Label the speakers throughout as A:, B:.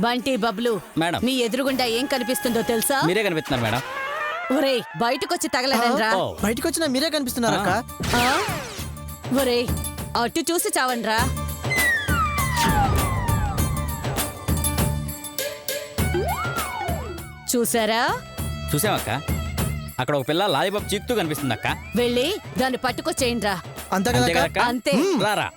A: Bunty Bablu
B: madam.
A: మీ ఎదురుగుండా ఏం కనిపిస్తుందో తెలుసా?
B: మీరే కనిపిస్తున్నారు మేడం.
A: ఒరేయ్ బయటకొచ్చి తగలనండ్రా.
B: ఓ.
C: బయటకు వచ్చినా మీరే కనిపిస్తున్నారు అక్క.
A: ఒరేయ్ అటు చూసి చావండ్రా. చూసారా?
B: చూసావక్క, అక్కడ ఒక పిల్ల లాలీపాప్ చీకుతూ కనిపిస్తుంది అక్క.
A: వెళ్ళి దాన్ని పట్టుకొచ్చేయండిరా.
C: అంతే
B: అంతే
C: కదా
B: కదక్క?
A: అంతే.
B: రారా.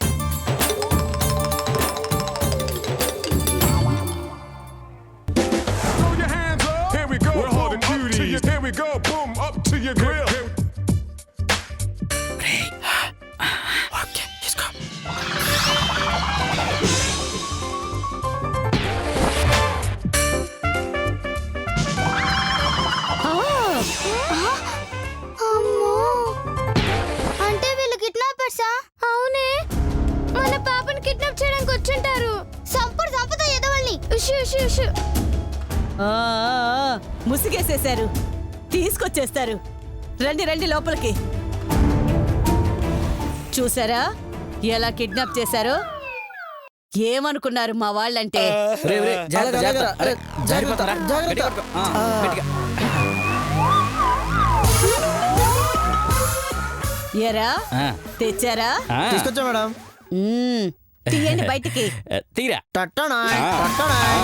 D: Throw your hands up. Here we go. We're holding duties. Here we go. Boom, up to your grill.
E: అమ్మో అంటే వీళ్ళు కిడ్నాపర్సా? అవునే, మన పాపని కిడ్నాప్ చేయడానికి వచ్చుంటారు. సంపద ఎదవల్ని. ఉషు ఉషు ఉషు.
A: ముసిగేసేశారు, తీసుకొచ్చేస్తారు. రండి రండి లోపలికి. చూసారా ఎలా కిడ్నాప్ చేశారో? ఏమనుకున్నారు మా వాళ్ళంటే?
B: రే, రే, జాగ్రత్త, జాగ్రత్త. అరే, జారిపోతారా?
C: జాగ్రత్త.
B: గట్టిగా పట్టుకో. గట్టిగా.
A: ఎరా
B: ఆ,
A: తెచ్చారా?
B: ఆ.
C: తీసుకొచ్చా మేడం.
A: తీయండి బయటికి.
B: తీరా.
C: టట్టనాయ్,
B: ఆ.
C: టట్టనాయ్.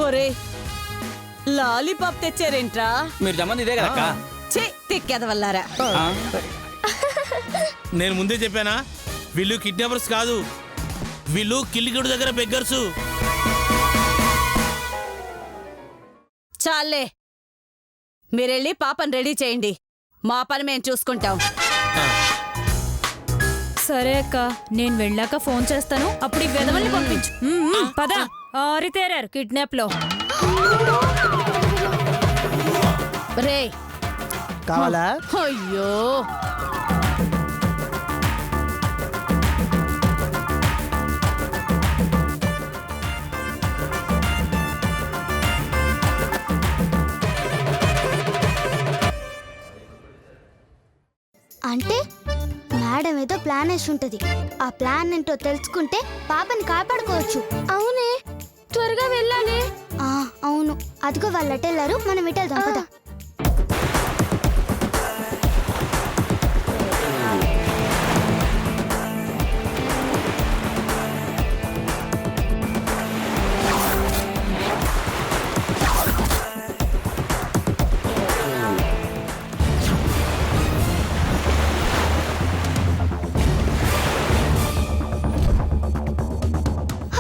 A: ఒరే లాలీపాప్ తెచ్చారేంట్రా?
B: మీరు జమ్మంది ఇదే కదక్క.
A: చే తిక్కెదవల్లారా.
B: ఆ.
F: నేను ముందే చెప్పానా, వీళ్ళు కిడ్నాపర్స్ కాదు, వీళ్ళు కిల్లిగడు దగ్గర బెగ్గర్సు.
A: చాలే, మీరెళ్ళి పాపని రెడీ చేయండి. మా పని మేము చూసుకుంటాం.
G: సరే అక్క, నేను వెళ్ళాక ఫోన్ చేస్తాను. అప్పుడు ఈ వెధవల్ని పంపించు. పద, ఆరితేరారు కిడ్నాప్ లో.
A: రే
C: కావాలా?
A: అయ్యో
E: అంటే మేడం ఏదో ప్లాన్ వేసి ఉంటది. ఆ ప్లాన్ ఏంటో తెలుసుకుంటే పాపని కాపాడుకోవచ్చు. అవునే, త్వరగా వెళ్ళాలి. అవును, అదిగో వాళ్ళు అటెళ్ళారు, మనం ఇటెళ్దాం పద.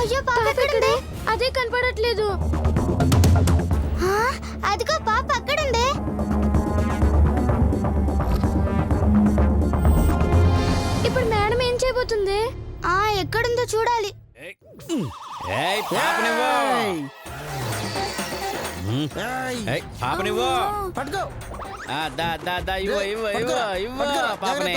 E: అయ్యో పాప ఎక్కడుంది? అదే కనపడట్లేదు. అదిగో పాప అక్కడుంది. ఇప్పుడు మేడం ఏం చేయబోతుంది? ఎక్కడుందో చూడాలి.
B: ఏయ్, పాపనివ్వు. ఏయ్, పాపనివ్వు.
C: పట్టుకో.
B: దా, దా, దా, ఇవ్వు, ఇవ్వు, ఇవ్వు,
C: పట్టుకోరా,
B: ఇవ్వు
C: పట్టుకోరా,
B: పాపని.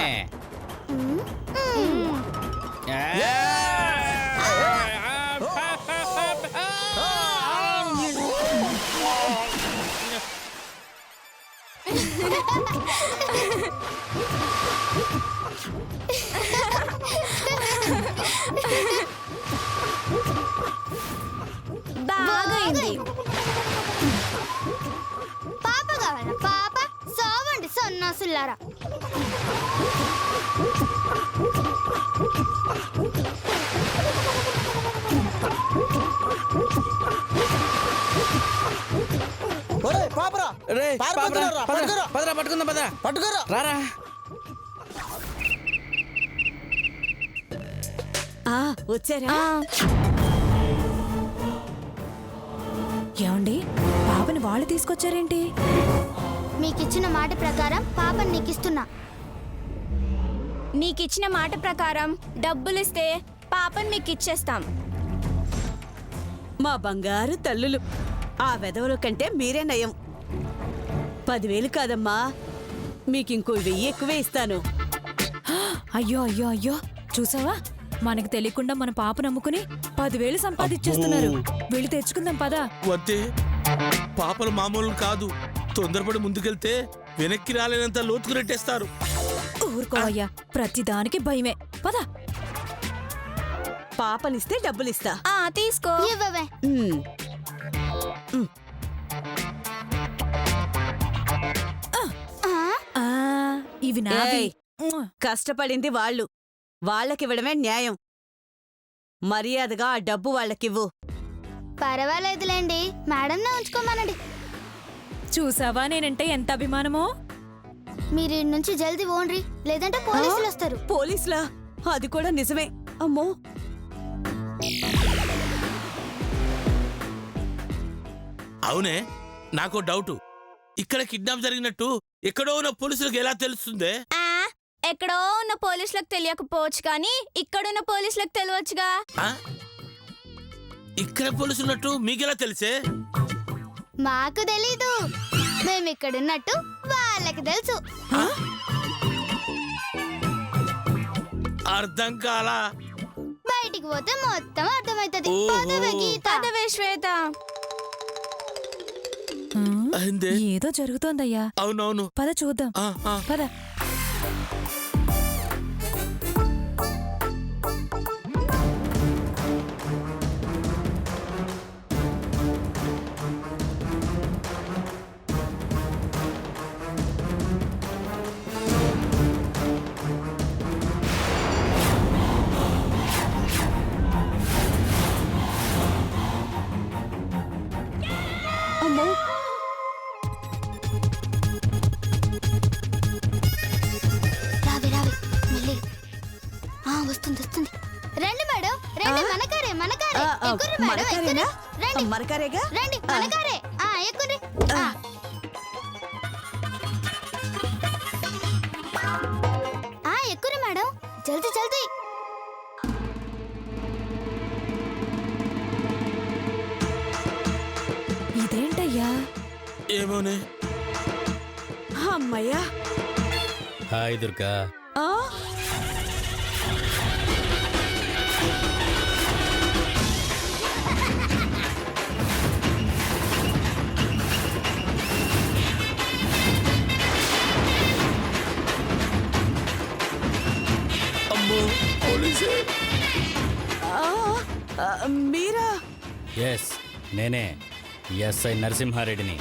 E: బాగైంది. పాప కావాలా? పాప సావండి సన్నాసులారా.
C: ఒరేయ్, పాపరా.
B: రే,
C: పారిపోతున్నారా? పట్టుకోరా.
B: పదరా, పట్టుకుందాం, పదరా.
C: పట్టుకోరా.
B: రారా.
A: వచ్చారా?
G: ఏమండి, పాపని వాళ్ళు తీసుకొచ్చారేంటి?
E: మీకిచ్చిన మాట ప్రకారం పాపని నీకిస్తున్నా.
H: నీకిచ్చిన మాట ప్రకారం డబ్బులిస్తే పాపని మీకు ఇచ్చేస్తాం.
A: మా బంగారు తల్లులు, ఆ వెధవల కంటే మీరే నయం. 10,000 కాదమ్మా, మీకింకో 1000 ఎక్కువే ఇస్తాను.
G: అయ్యో అయ్యో అయ్యో, చూసావా మనకు తెలియకుండా మన పాప నమ్ముకుని 10,000 సంపాదించేస్తున్నారు. వెళ్ళి తెచ్చుకుందాం పదా.
F: వద్దే, పాపలు మామూలు కాదు. తొందరపడి ముందుకెళ్తే వెనక్కి రాలేనంత లోతుకు నెట్టేస్తారు.
G: ఊరుకోవయ్యా, ప్రతిదానికి భయమే. పదా.
A: పాపనిస్తే డబ్బులిస్తా.
H: తీసుకో.
E: ఇవ్వవే.
A: ఉమ్.
G: ఆ, ఇవి నావి.
A: ఏయ్, కష్టపడింది వాళ్ళు, వాళ్ళకివ్వడమే న్యాయం. మర్యాదగా ఆ డబ్బు వాళ్ళకివ్వు.
E: పర్వాలేదులేండి, మేడం ఉంచుకోమనండి.
G: చూసావా నేనంటే ఎంత అభిమానమో.
E: మీరు ఇటు నుంచి జల్దీ ఓన్రి, లేదంటే పోలీసులు వస్తారు.
A: పోలీసులా? అది కూడా నిజమే. అమ్మో,
F: అవునే, నాకు డౌట్. ఇక్కడ కిడ్నాప్ జరిగినట్టు ఎక్కడో ఉన్న పోలీసులకు ఎలా తెలుస్తుందే?
H: ఎక్కడో ఉన్న పోలీసులకు తెలియకపోవచ్చు కానీ ఇక్కడున్న పోలీసులకు తెలియవచ్చుగా.
F: ఆ? ఇక్కడ పోలీసులు ఉన్నట్టు మీకెలా తెలిసే?
E: మాకు తెలీదు, మేము ఇక్కడున్నట్టు వాళ్ళకి తెలుసు.
F: అర్థం కాలా?
E: బయటికి పోతే మొత్తం అర్థమవుతుంది.
F: ఓహో.
E: పదవే గీత.
H: పదవే శ్వేత.
F: అయిందే.
G: ఏదో జరుగుతోందయ్యా.
F: అవునవును.
G: పద చూద్దాం. పద.
A: అమ్మో,
E: రావి రావి మెల్లి. వస్తుంది వస్తుంది. రండి మేడం, రండి. మనకారే మనకారే. ఎక్కుర్రి మేడం, ఎక్కుర్రి. రండి
A: మరకారేగా.
E: రండి, మనకారే. ఎక్కుర్రి. ఎక్కుర్రి మేడం, జల్దీ జల్దీ.
G: ఇదేంటయ్యా?
F: ఏమోనే.
A: అమ్మయ్యా.
B: హాయ్ దుర్గా.
A: ఆ,
F: అమ్మో, పోలీసే.
A: మీరా?
B: ఎస్, నేనే ఎస్ఐ నరసింహారెడ్డిని.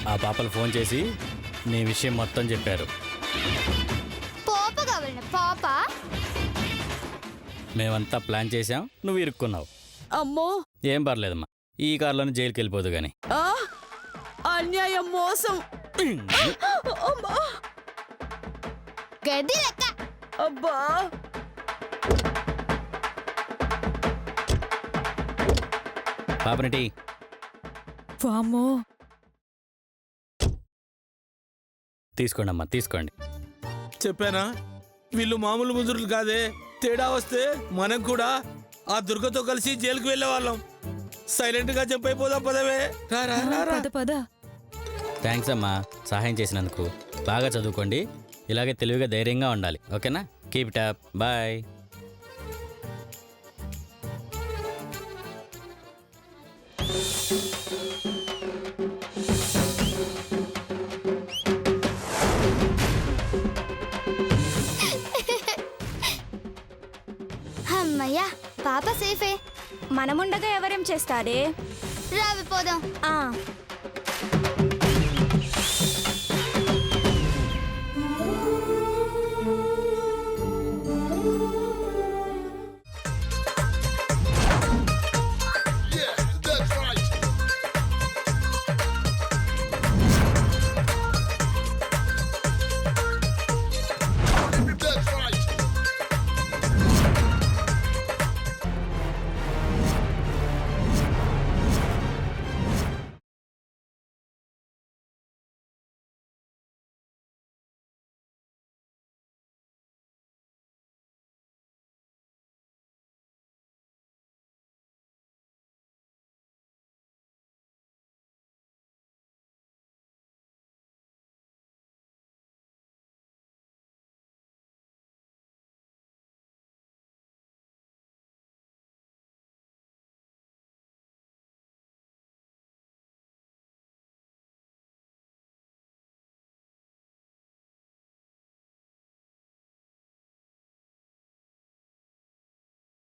B: ఆ పాపలు ఫోన్ చేసి నీ విషయం మొత్తం చెప్పారు.
E: పాప కావాలండి, పాప.
B: మేమంతా ప్లాన్ చేశాం, నువ్వు ఇరుక్కున్నావు.
A: అమ్మో,
B: ఏం పర్లేదమ్మా, ఈ కారులోనే జైలుకి వెళ్ళిపోదు గాని.
A: ఆ, అన్యాయం, మోసం. అమ్మా,
E: గడ్డి లెక్క.
A: అబ్బా.
B: పాపనటి
G: వామ్మో,
B: తీసుకోండి అమ్మా, తీసుకోండి.
F: చెప్పానా, వీళ్ళు మామూలు ముదురులు కాదే. తేడా వస్తే మనం కూడా ఆ దుర్గతో కలిసి జైలుకి వెళ్ళే వాళ్ళం. సైలెంట్ గా జంప్ అయిపోదాం. పదవే. రా రా రా రా.
G: పద పద.
B: థ్యాంక్స్ అమ్మా, సహాయం చేసినందుకు. బాగా చదువుకోండి, ఇలాగే తెలివిగా ధైర్యంగా ఉండాలి. ఓకేనా? Keep it up. బాయ్.
E: అమ్మయ్యా, పాప సేఫే.
H: మనముండగా ఎవరేం చేస్తారే.
E: రావి పోదాం.